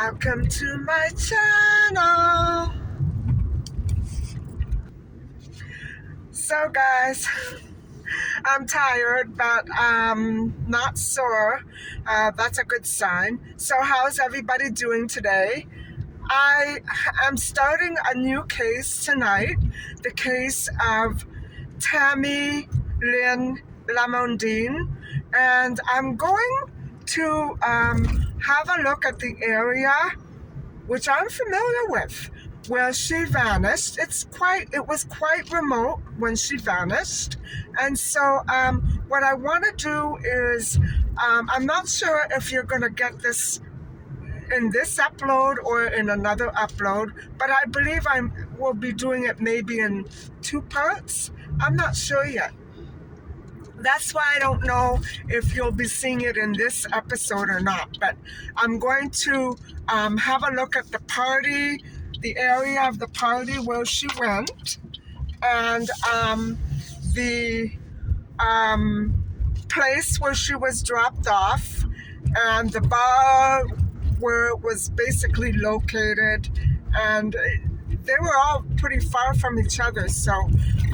Welcome to my channel. So guys, I'm tired, but not sore. That's a good sign. So how's everybody doing today? I am starting a new case tonight. The case of Tammy Lamondin, and I'm going to have a look at the area which I'm familiar with, where she vanished. It was quite remote when she vanished. And so what I want to do is, I'm not sure if you're going to get this in this upload or in another upload, but I believe I will be doing it maybe in 2 parts. I'm not sure yet. That's why I don't know if you'll be seeing it in this episode or not, but I'm going to have a look at the party, the area of the party where she went, and the place where she was dropped off, and the bar where it was basically located, and they were all pretty far from each other. So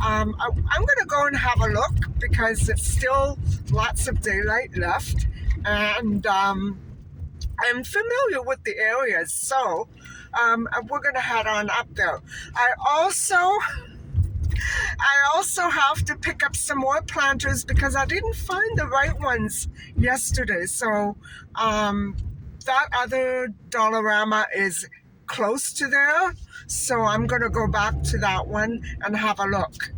I'm going to go and have a look because it's still lots of daylight left, and I'm familiar with the areas. So we're going to head on up there. I also have to pick up some more planters because I didn't find the right ones yesterday. So that other Dollarama is close to there, so I'm gonna go back to that one and have a look.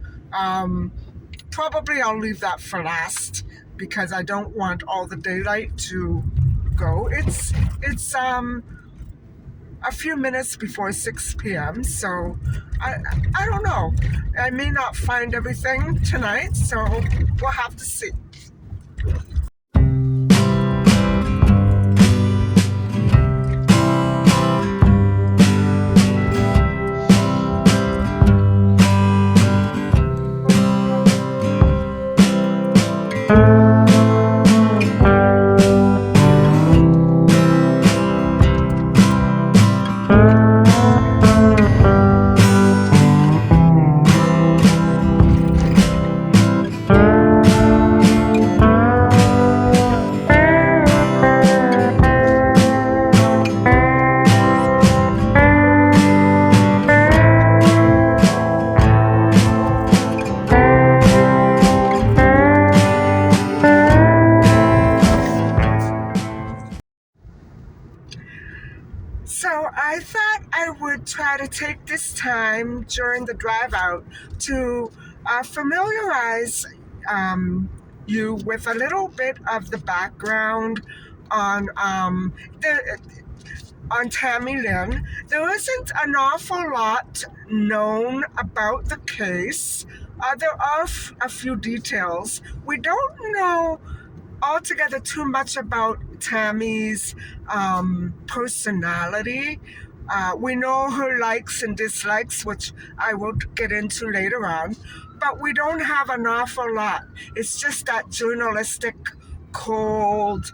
Probably I'll leave that for last because I don't want all the daylight to go. It's a few minutes before 6 p.m. so I don't know. I may not find everything tonight, so we'll have to see. So I thought I would try to take this time during the drive out to familiarize you with a little bit of the background on Tammy Lynn. There isn't an awful lot known about the case. There are a few details. We don't know altogether too much about Tammy's personality. We know her likes and dislikes, which I will get into later on, but we don't have an awful lot. It's just that journalistic, cold,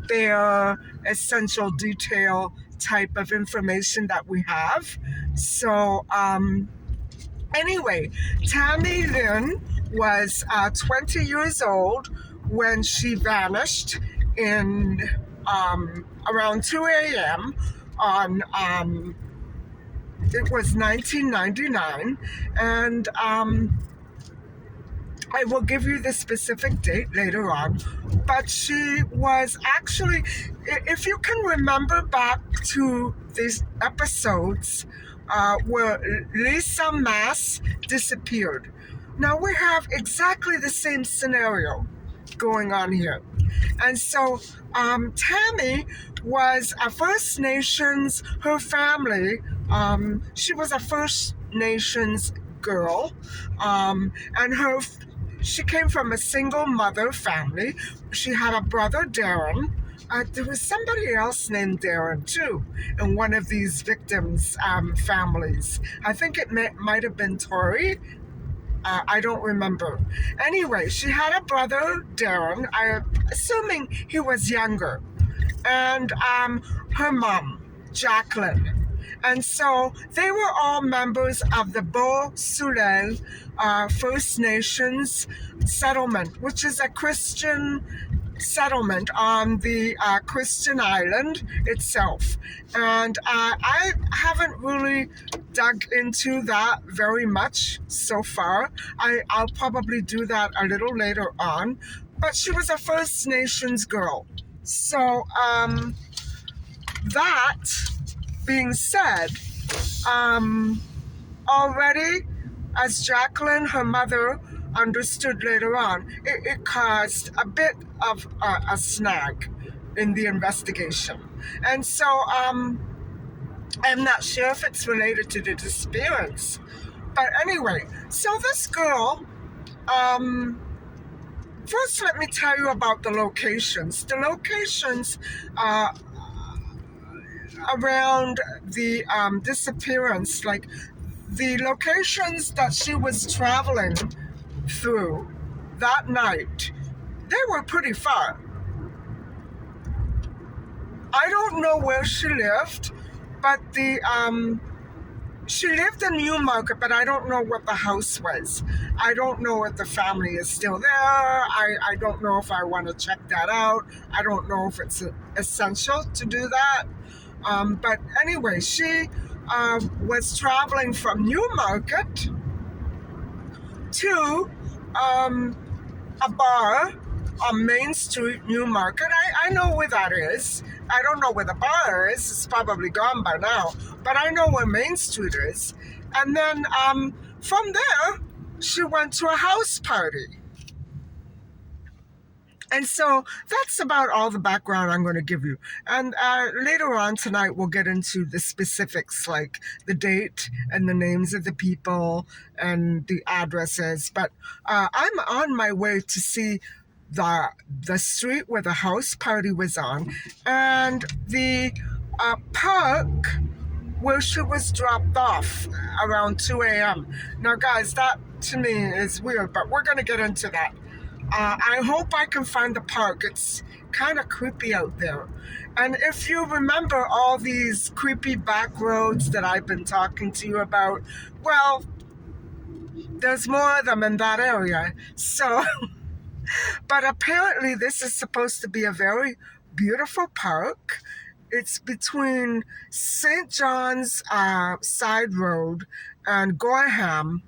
bare, essential detail type of information that we have. So anyway, Tammy Lynn was 20 years old when she vanished in around 2 a.m. on it was 1999, and I will give you the specific date later on, but she was actually, if you can remember back to these episodes where Lisa Mass disappeared. Now we have exactly the same scenario going on here. And so Tammy was a First Nations, her family, she was a First Nations girl, and she came from a single mother family. She had a brother, Darren. There was somebody else named Darren too in one of these victims' families. I think it might have been Tori. I don't remember. Anyway, she had a brother, Darren, assuming he was younger, and her mom. Jacqueline. And so they were all members of the Beau-Soleil First Nations settlement, which is a Christian settlement on the Christian island itself. And I haven't really dug into that very much so far. I'll probably do that a little later on. But she was a First Nations girl. So that being said, already, as Jacqueline, her mother, understood later on, it caused a bit of a snag in the investigation. And so I'm not sure if it's related to the disappearance. But anyway, so this girl, first let me tell you about the locations. The locations around the disappearance, like the locations that she was traveling through that night, they were pretty far. I don't know where she lived, but she lived in Newmarket, but I don't know what the house was. I don't know if the family is still there. I don't know if I want to check that out. I don't know if it's essential to do that. But anyway, she was traveling from Newmarket to a bar on Main Street, Newmarket. I know where that is. I don't know where the bar is. It's probably gone by now. But I know where Main Street is. And then from there, she went to a house party. And so that's about all the background I'm going to give you. And later on tonight, we'll get into the specifics, like the date and the names of the people and the addresses. But I'm on my way to see the street where the house party was on and the park where she was dropped off around 2 a.m. Now, guys, that to me is weird, but we're going to get into that. I hope I can find the park. It's kind of creepy out there. And if you remember all these creepy back roads that I've been talking to you about, well, there's more of them in that area. So, but apparently this is supposed to be a very beautiful park. It's between St. John's Side Road and Gorham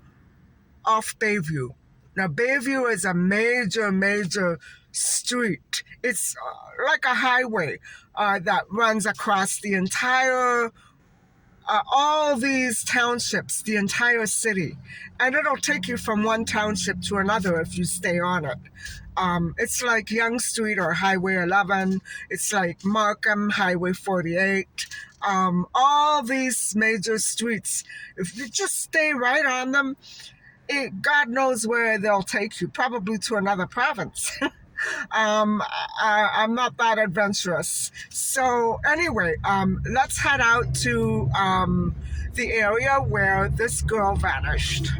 off Bayview. Now, Bayview is a major street. It's like a highway that runs across the entire, all these townships, the entire city. And it'll take you from one township to another if you stay on it. It's like Yonge Street or Highway 11. It's like Markham, Highway 48. All these major streets, if you just stay right on them, God knows where they'll take you, probably to another province. I'm not that adventurous. So anyway, let's head out to the area where this girl vanished.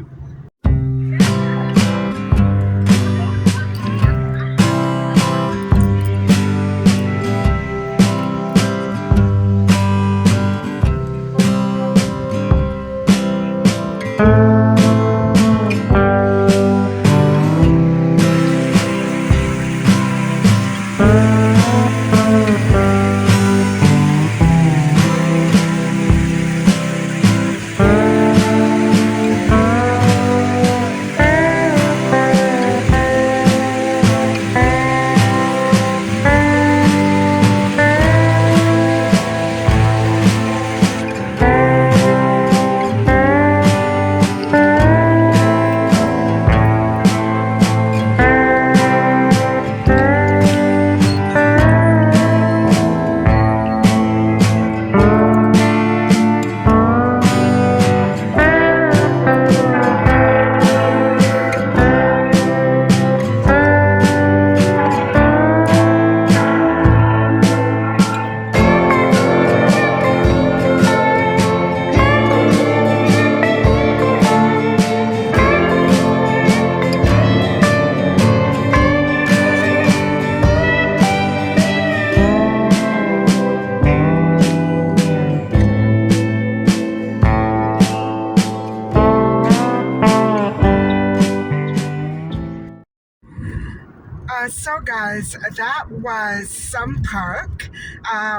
guys, that was some park.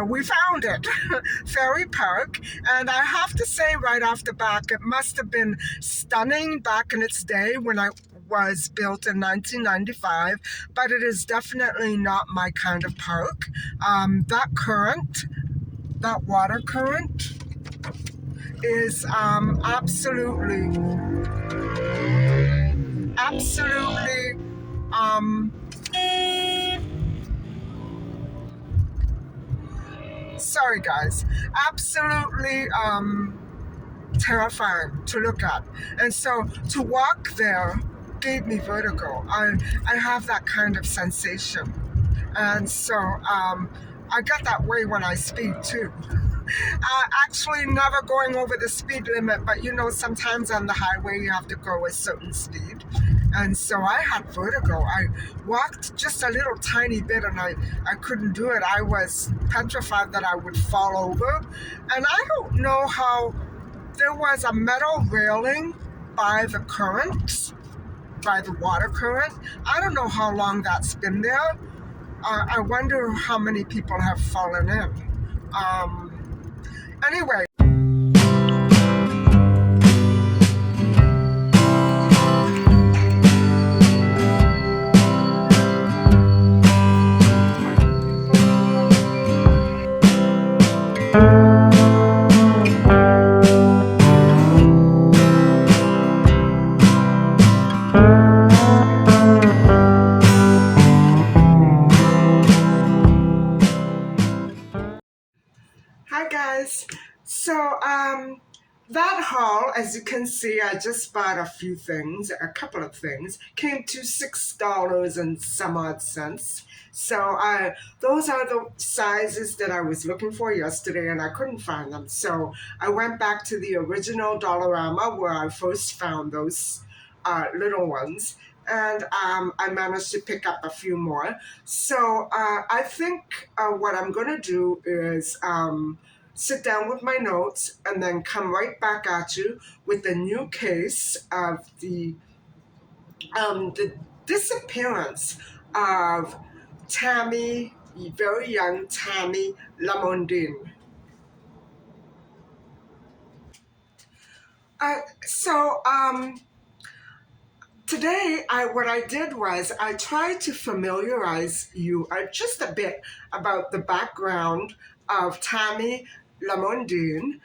We found it, Ferry Park. And I have to say right off the bat, it must have been stunning back in its day when I was built in 1995, but it is definitely not my kind of park. That current, that water current, is absolutely, um, sorry guys, absolutely terrifying to look at. And so to walk there gave me vertigo. I have that kind of sensation. And so I get that way when I speed too. Actually, never going over the speed limit, but you know, sometimes on the highway you have to go a certain speed. And so I had vertigo. I walked just a little tiny bit and I couldn't do it. I was petrified that I would fall over. And I don't know how there was a metal railing by the current, by the water current. I don't know how long that's been there. I wonder how many people have fallen in. Anyway. Hi guys. So that haul, as you can see, I just bought a few things, a couple of things, came to $6 and some odd cents. So those are the sizes that I was looking for yesterday and I couldn't find them. So I went back to the original Dollarama where I first found those little ones. And I managed to pick up a few more. So I think what I'm going to do is sit down with my notes and then come right back at you with the new case of the disappearance of Tammy, very young Tammy Lamondin. So today, what I did was I tried to familiarize you just a bit about the background of Tammy Lamondin,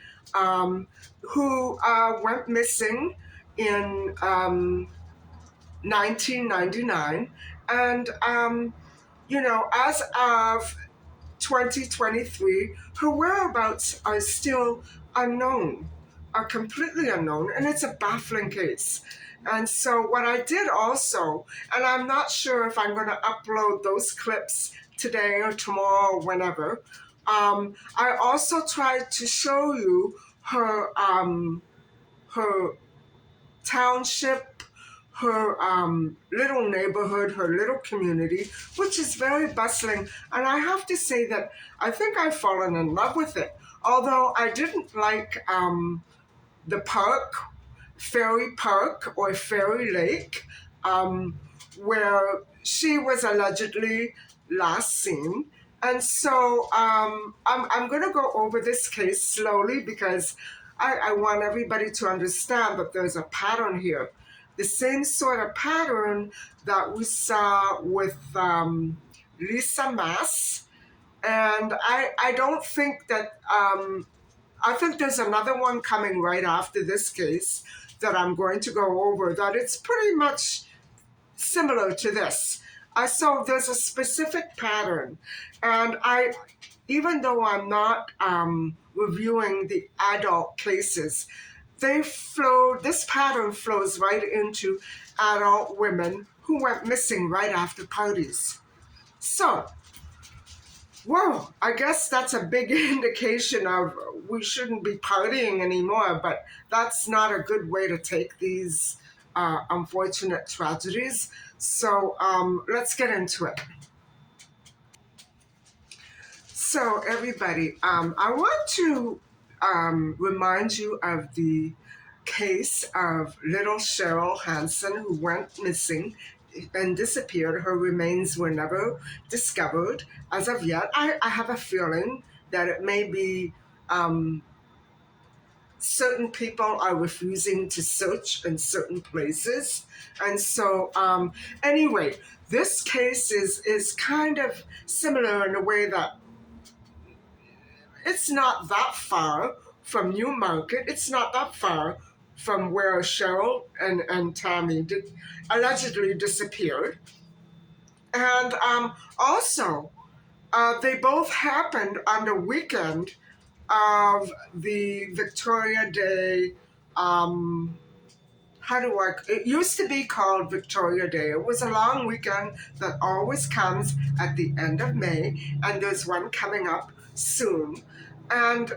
who went missing in 1999. And, you know, as of 2023, her whereabouts are still unknown, are completely unknown, and it's a baffling case. And so what I did also, and I'm not sure if I'm going to upload those clips today or tomorrow or whenever, I also tried to show you her her township, her little neighborhood, her little community, which is very bustling. And I have to say that I think I've fallen in love with it. Although I didn't like the park, Fairy Park or Fairy Lake, where she was allegedly last seen. And so I'm going to go over this case slowly because I want everybody to understand that there's a pattern here. The same sort of pattern that we saw with Lisa Mass. And I don't think that, I think there's another one coming right after this case that I'm going to go over that it's pretty much similar to this. So there's a specific pattern. And even though I'm not reviewing the adult cases, this pattern flows right into adult women who went missing right after parties. So, well, I guess that's a big indication of we shouldn't be partying anymore, but that's not a good way to take these unfortunate tragedies. So let's get into it. So everybody, I want to remind you of the case of little Cheryl Hansen who went missing and disappeared. Her remains were never discovered as of yet. I have a feeling that it may be certain people are refusing to search in certain places. And so, anyway, this case is kind of similar in a way that it's not that far from Newmarket. It's not that far from where Cheryl and Tammy allegedly disappeared. And also, they both happened on the weekend of the Victoria Day. Um, it used to be called Victoria Day. It was a long weekend that always comes at the end of May, and there's one coming up soon. And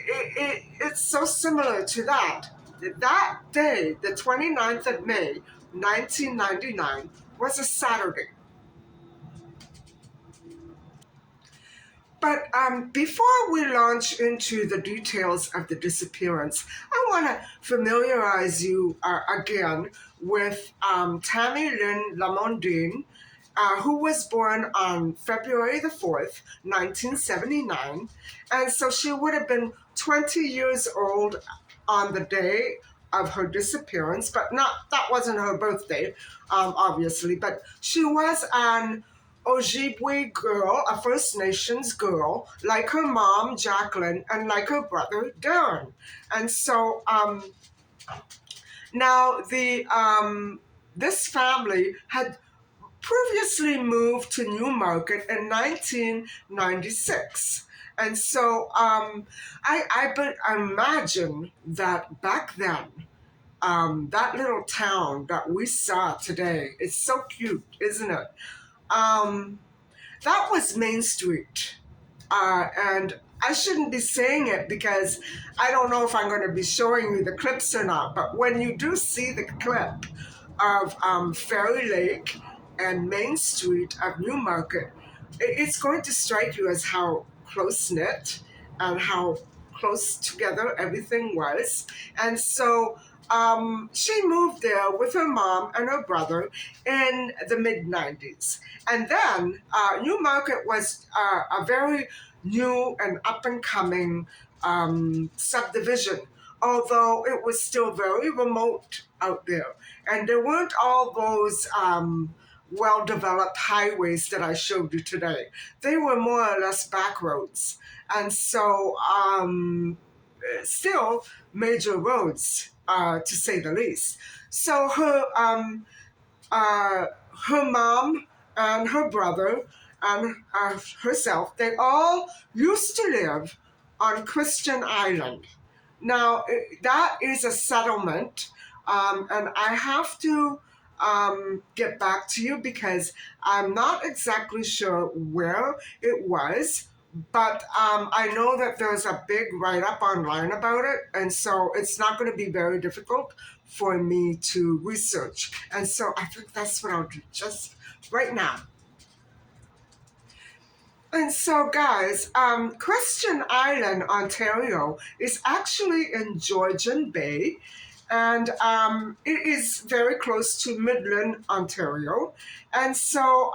it's so similar to that. That day, the 29th of May, 1999, was a Saturday. But before we launch into the details of the disappearance, I want to familiarize you again with Tammy Lamondin, who was born on February the 4th, 1979. And so she would have been 20 years old on the day of her disappearance, but that wasn't her birthday, obviously, but she was an Ojibwe girl, a First Nations girl, like her mom, Jacqueline, and like her brother, Darren. And so now this family had previously moved to Newmarket in 1996. And so I imagine that back then, that little town that we saw today, it's so cute, isn't it? That was Main Street. And I shouldn't be saying it because I don't know if I'm going to be showing you the clips or not. But when you do see the clip of Fairy Lake and Main Street of Newmarket, it's going to strike you as how close-knit and how close together everything was. And so she moved there with her mom and her brother in the mid-90s. And then Newmarket was a very new and up-and-coming subdivision, although it was still very remote out there. And there weren't all those well-developed highways that I showed you today. They were more or less back roads. And so still major roads, to say the least. So her mom and her brother and herself, they all used to live on Christian Island. Now, that is a settlement, and I have to get back to you because I'm not exactly sure where it was, but I know that there's a big write-up online about it, and so it's not going to be very difficult for me to research. And so I think that's what I'll do just right now. And so, guys, Christian Island, Ontario, is actually in Georgian Bay, and it is very close to Midland, Ontario. And so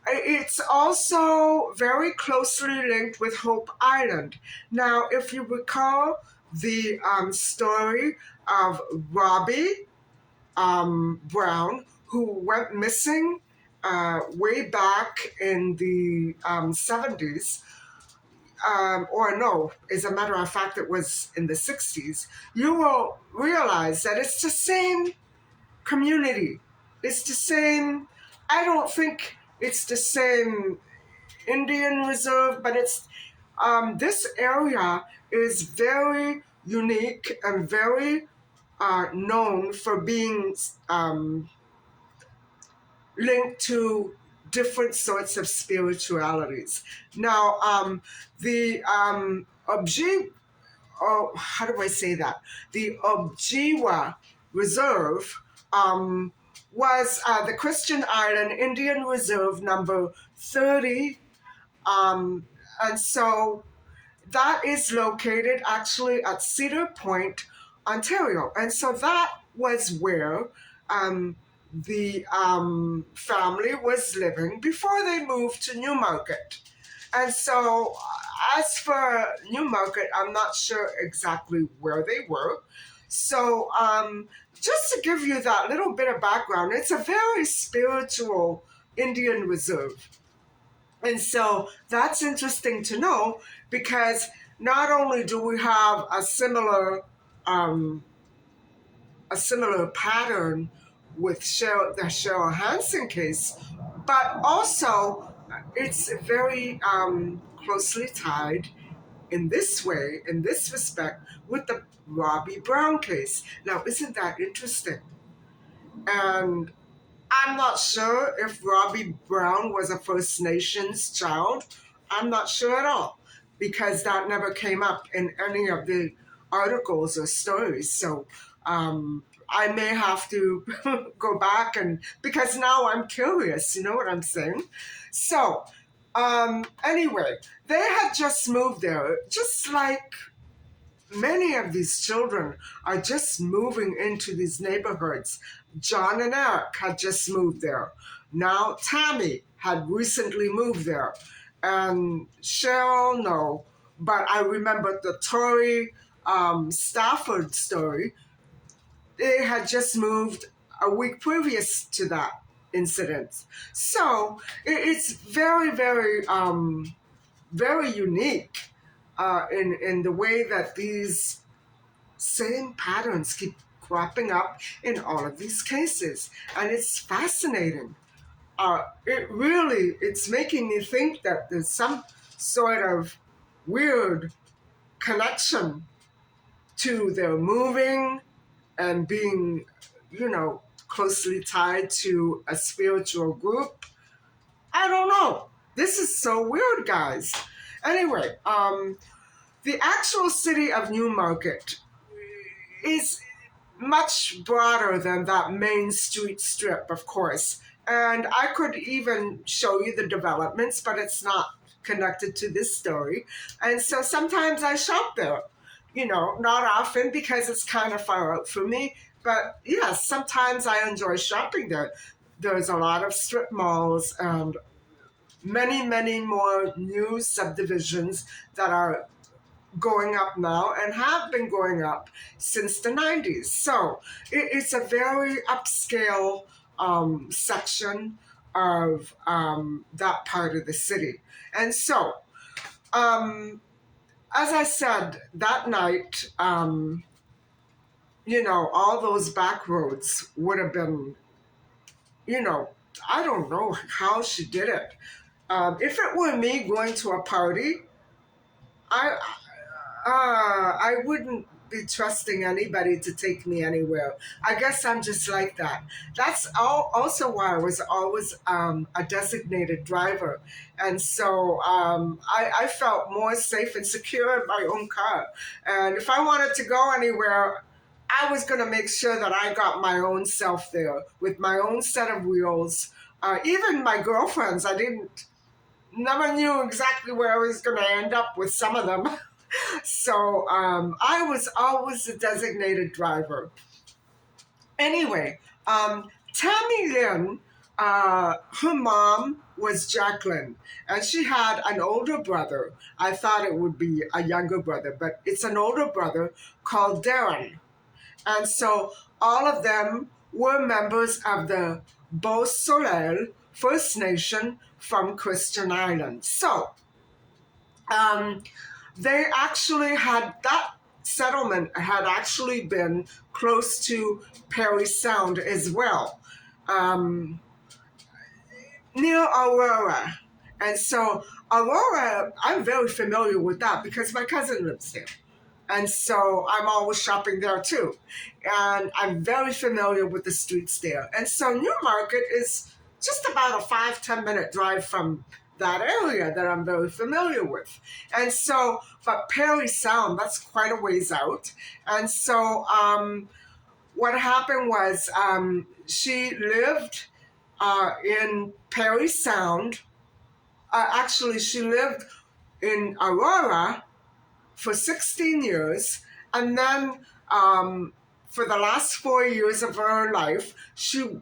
it's also very closely linked with Hope Island. Now, if you recall the story of Robbie Brown, who went missing way back in the 70s, or no, as a matter of fact, it was in the 60s, you will realize that it's the same community. It's the same, I don't think it's the same Indian reserve, but it's this area is very unique and very known for being linked to different sorts of spiritualities. Now, the how do I say that? The Objiwa Reserve was the Christian Island Indian Reserve number 30. And so that is located actually at Cedar Point, Ontario. And so that was where the family was living before they moved to Newmarket. And so, as for Newmarket, I'm not sure exactly where they were. So, just to give you that little bit of background, it's a very spiritual Indian reserve. And so that's interesting to know because not only do we have um, a similar pattern with the Cheryl Hansen case, but also it's very closely tied in this way, in this respect, with the Robbie Brown case. Now, isn't that interesting? And I'm not sure if Robbie Brown was a First Nations child. I'm not sure at all because that never came up in any of the articles or stories. So I may have to go back and because now I'm curious, you know what I'm saying? So anyway, they had just moved there, just like many of these children are just moving into these neighborhoods. John and Eric had just moved there. Now Tammy had recently moved there. And Cheryl, no. But I remember the Tory Stafford story. They had just moved a week previous to that incident. So it's very, very unique in the way that these same patterns keep cropping up in all of these cases, and it's fascinating. It's making me think that there's some sort of weird connection to their moving and being, closely tied to a spiritual group. I don't know. This is so weird, guys. Anyway, the actual city of Newmarket is much broader than that main street strip, of course. And I could even show you the developments, but it's not connected to this story. And so sometimes I shop there, not often because it's kind of far out for me. But yes, sometimes I enjoy shopping there. There's a lot of strip malls and many, many more new subdivisions that are going up now and have been going up since the 90s. So it's a very upscale section of that part of the city. And so, as I said, that night, all those back roads would have been, I don't know how she did it. If it were me going to a party, I I wouldn't be trusting anybody to take me anywhere. I guess I'm just like that. That's also why I was always a designated driver. And so I felt more safe and secure in my own car. And if I wanted to go anywhere, I was going to make sure that I got my own self there with my own set of wheels. Even my girlfriends, never knew exactly where I was going to end up with some of them. So I was always a designated driver. Anyway, Tammy Lynn, her mom was Jacqueline, and she had an older brother. I thought it would be a younger brother, but it's an older brother called Darren. And so all of them were members of the Beau Soleil First Nation from Christian Island. So they actually had that settlement had actually been close to Perry Sound as well, near Aurora. And so Aurora, I'm very familiar with that because my cousin lives there. And so I'm always shopping there too. And I'm very familiar with the streets there. And so Newmarket is just about a 5-10 minute drive from that area that I'm very familiar with. And so, but Perry Sound, that's quite a ways out. And so what happened was she lived in Perry Sound. Actually, she lived in Aurora for 16 years. And then for the last 4 years of her life, she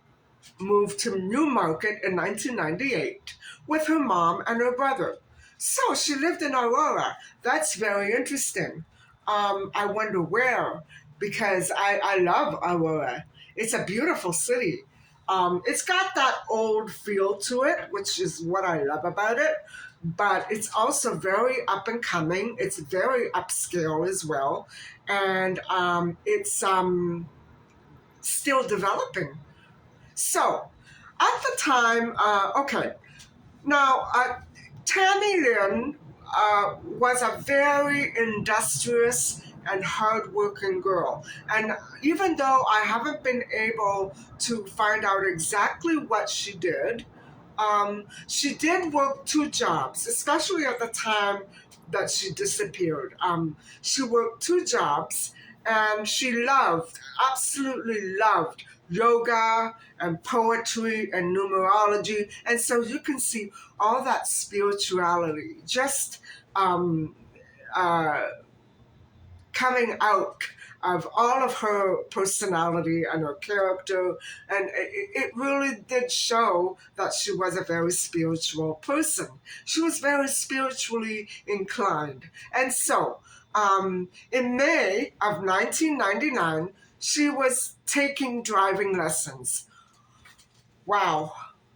moved to Newmarket in 1998 with her mom and her brother. So she lived in Aurora. That's very interesting. I wonder where, because I love Aurora. It's a beautiful city. It's got that old feel to it, which is what I love about it. But it's also very up and coming. It's very upscale as well, and it's still developing. So, at the time, okay, now Tammy Lynn was a very industrious and hardworking girl. And even though I haven't been able to find out exactly what she did work two jobs, especially at the time that she disappeared. She worked two jobs and she absolutely loved yoga and poetry and numerology. And so you can see all that spirituality just um, uh, coming out of all of her personality and her character. And it really did show that she was a very spiritual person. She was very spiritually inclined. And so, in May of 1999, she was taking driving lessons. Wow.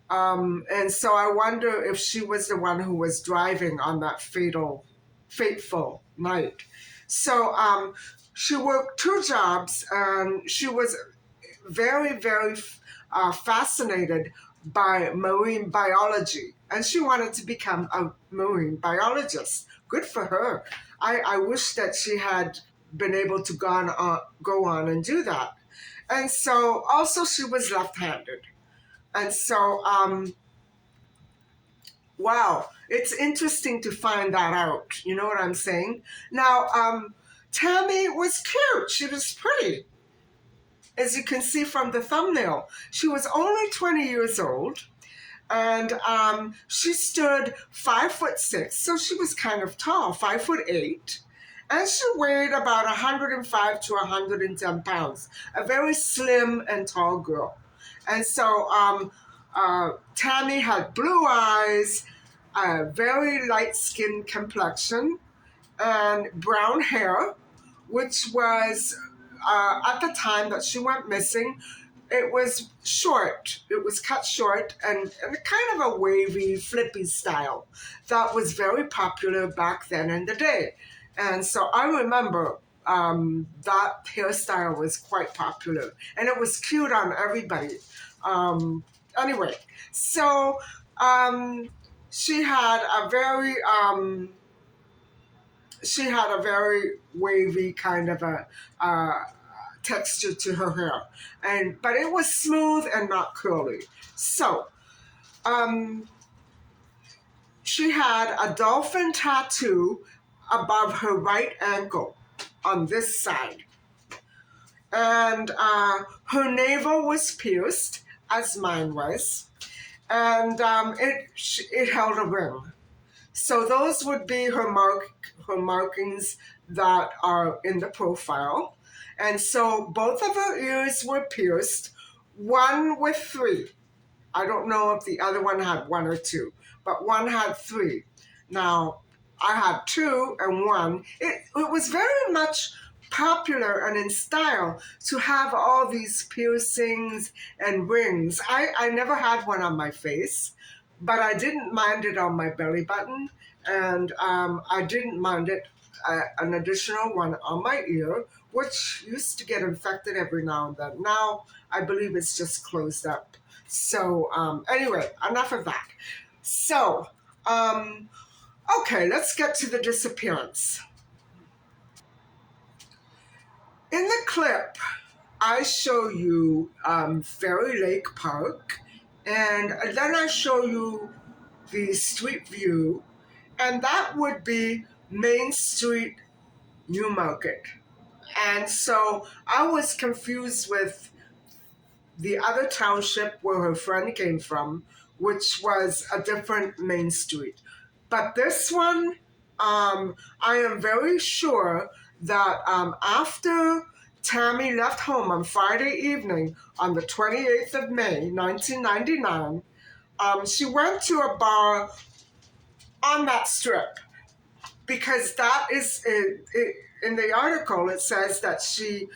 And so I wonder if she was the one who was driving on that fateful night. So she worked two jobs, and she was very, very fascinated by marine biology, and she wanted to become a marine biologist. Good for her. I wish that she had been able to go on and do that. And so also she was left-handed. And so, wow, it's interesting to find that out. You know what I'm saying? Now, Tammy was cute. She was pretty, as you can see from the thumbnail. She was only 20 years old, and she stood 5'6", so she was kind of tall, 5'8", and she weighed about 105 to 110 pounds. A very slim and tall girl. And so Tammy had blue eyes, a very light skinned complexion, and brown hair, which was at the time that she went missing, it was short. It was cut short and kind of a wavy, flippy style that was very popular back then in the day. And so I remember that hairstyle was quite popular, and it was cute on everybody. Anyway, so she had a very wavy kind of a texture to her hair, but it was smooth and not curly. So she had a dolphin tattoo above her right ankle on this side, and her navel was pierced, as mine was, and it held a ring. So those would be her markings that are in the profile. And so both of her ears were pierced, one with three. I don't know if the other one had one or two, but one had three. Now, I had two and one. It was very much popular and in style to have all these piercings and rings. I never had one on my face, but I didn't mind it on my belly button, and I didn't mind it an additional one on my ear, which used to get infected every now and then. Now I believe it's just closed up. So anyway, enough of that. So okay, let's get to the disappearance. In the clip, I show you Fairy Lake Park, and then I show you the street view, and that would be Main Street, Newmarket. And so I was confused with the other township where her friend came from, which was a different main street. But this one, I am very sure that after Tammy left home on Friday evening on the 28th of May, 1999. She went to a bar on that strip because that is in the article. It says that she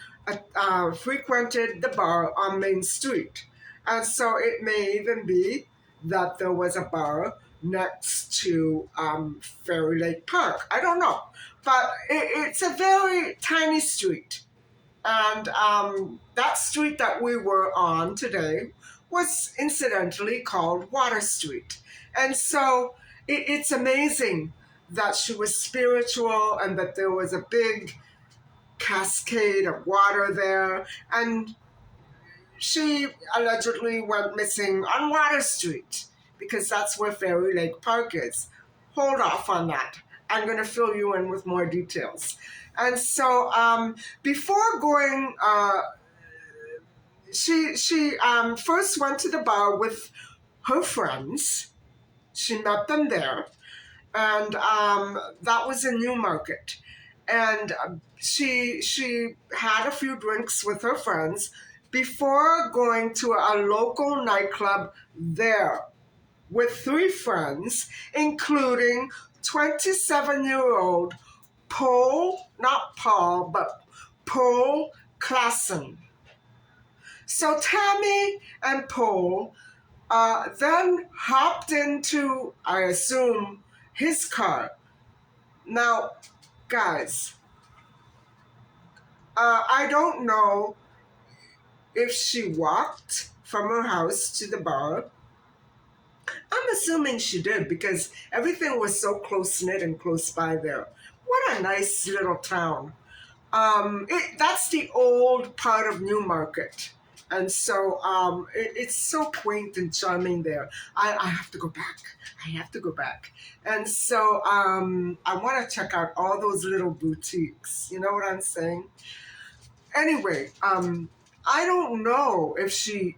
frequented the bar on Main Street, and so it may even be that there was a bar next to Fairy Lake Park. I don't know, but it's a very tiny street, and that street that we were on today was incidentally called Water Street, and so it's amazing that she was spiritual and that there was a big cascade of water there. And she allegedly went missing on Water Street because that's where Fairy Lake Park is. Hold off on that. I'm going to fill you in with more details. And so before going, she first went to the bar with her friends. She met them there, and that was in Newmarket. And she had a few drinks with her friends before going to a local nightclub there with 3 friends, including 27-year-old not Paul, but Paul Klassen. So Tammy and Paul then hopped into, I assume, his car. Now, guys, I don't know if she walked from her house to the bar. I'm assuming she did because everything was so close-knit and close by there. What a nice little town. That's the old part of Newmarket. And so it's so quaint and charming there. I have to go back. I have to go back. And so I want to check out all those little boutiques. You know what I'm saying? Anyway, I don't know if she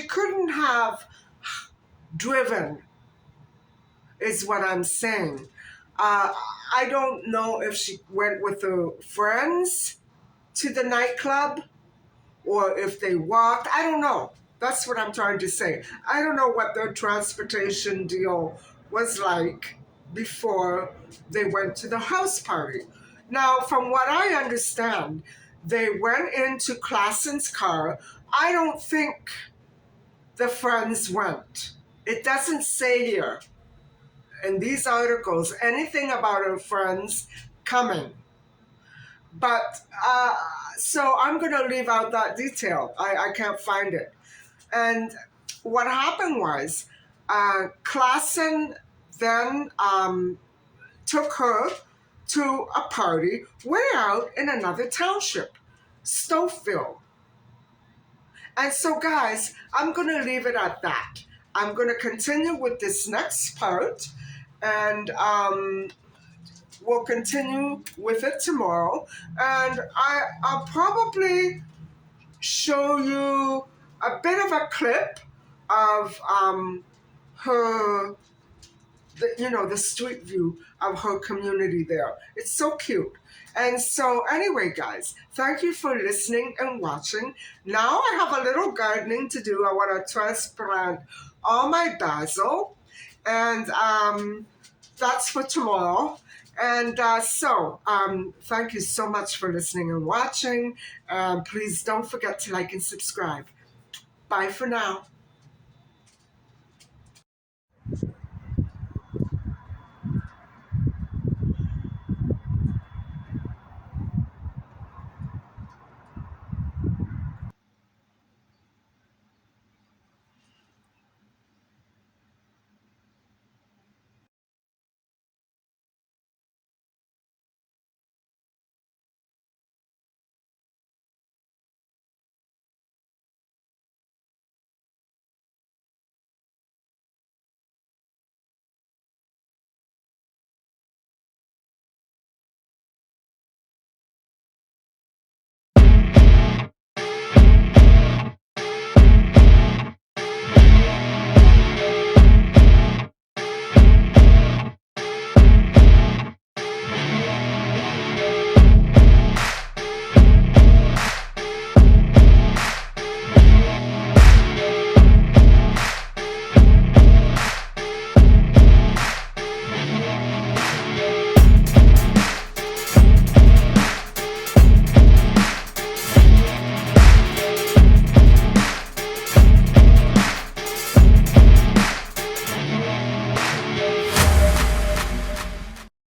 couldn't have driven, is what I'm saying. I don't know if she went with her friends to the nightclub or if they walked. I don't know. That's what I'm trying to say. I don't know what their transportation deal was like before they went to the house party. Now, from what I understand, they went into Klassen's car. I don't think the friends went. It doesn't say here in these articles anything about her friends coming. But so I'm going to leave out that detail. I can't find it. And what happened was Klassen then took her to a party way out in another township, Stouffville. And so, guys, I'm going to leave it at that. I'm going to continue with this next part, and we'll continue with it tomorrow. And I'll probably show you a bit of a clip of her, the street view of her community there. It's so cute. And so anyway, guys, thank you for listening and watching. Now I have a little gardening to do. I want to transplant all my basil, and that's for tomorrow. And thank you so much for listening and watching. Please don't forget to like and subscribe. Bye for now.